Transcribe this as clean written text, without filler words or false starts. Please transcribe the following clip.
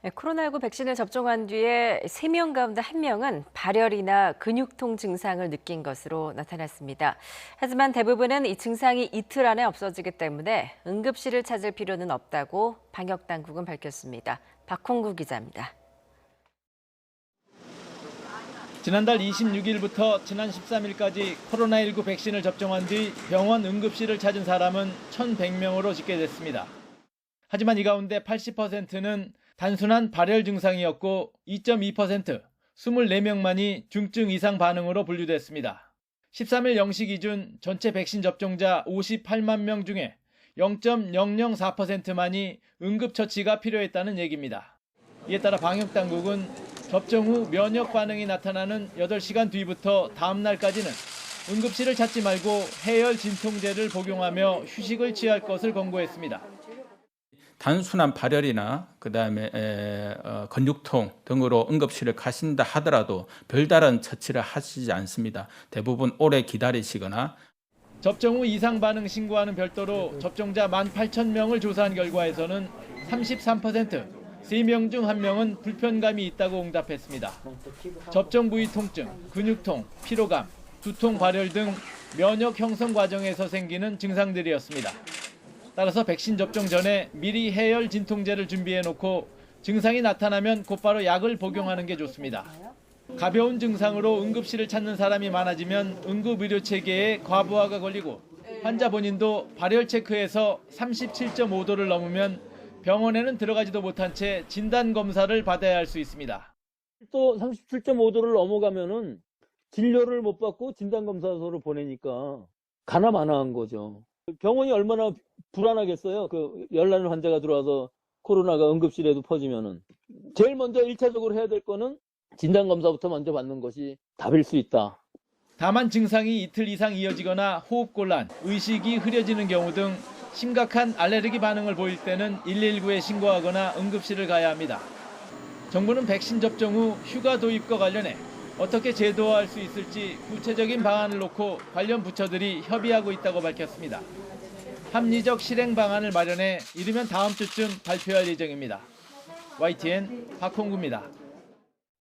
네, 코로나19 백신을 접종한 뒤에 3명 가운데 1명은 발열이나 근육통 증상을 느낀 것으로 나타났습니다. 하지만 대부분은 이 증상이 이틀 안에 없어지기 때문에 응급실을 찾을 필요는 없다고 방역당국은 밝혔습니다. 박홍구 기자입니다. 지난달 26일부터 지난 13일까지 코로나19 백신을 접종한 뒤 병원 응급실을 찾은 사람은 1,100명으로 집계됐습니다. 하지만 이 가운데 80%는 단순한 발열 증상이었고 2.2%, 24명만이 중증 이상 반응으로 분류됐습니다. 13일 0시 기준 전체 백신 접종자 58만 명 중에 0.004%만이 응급처치가 필요했다는 얘기입니다. 이에 따라 방역당국은 접종 후 면역 반응이 나타나는 8시간 뒤부터 다음 날까지는 응급실을 찾지 말고 해열 진통제를 복용하며 휴식을 취할 것을 권고했습니다. 단순한 발열이나 그다음에 근육통 등으로 응급실을 가신다 하더라도 별다른 처치를 하시지 않습니다. 대부분 오래 기다리시거나 접종 후 이상 반응 신고와는 별도로 접종자 18,000명을 조사한 결과에서는 33%, 3명 중 1명은 불편감이 있다고 응답했습니다. 접종 부위 통증, 근육통, 피로감, 두통, 발열 등 면역 형성 과정에서 생기는 증상들이었습니다. 따라서 백신 접종 전에 미리 해열 진통제를 준비해 놓고 증상이 나타나면 곧바로 약을 복용하는 게 좋습니다. 가벼운 증상으로 응급실을 찾는 사람이 많아지면 응급의료 체계에 과부하가 걸리고 환자 본인도 발열 체크에서 37.5도를 넘으면 병원에는 들어가지도 못한 채 진단 검사를 받아야 할 수 있습니다. 또 37.5도를 넘어가면은 진료를 못 받고 진단검사소로 보내니까 가나마나한 거죠. 병원이 얼마나 불안하겠어요. 그 열나는 환자가 들어와서 코로나가 응급실에도 퍼지면은. 제일 먼저 1차적으로 해야 될 거는 진단검사부터 먼저 받는 것이 답일 수 있다. 다만 증상이 이틀 이상 이어지거나 호흡곤란, 의식이 흐려지는 경우 등 심각한 알레르기 반응을 보일 때는 119에 신고하거나 응급실을 가야 합니다. 정부는 백신 접종 후 휴가 도입과 관련해 어떻게 제도화할 수 있을지 구체적인 방안을 놓고 관련 부처들이 협의하고 있다고 밝혔습니다. 합리적 실행 방안을 마련해 이르면 다음 주쯤 발표할 예정입니다. YTN 박홍구입니다.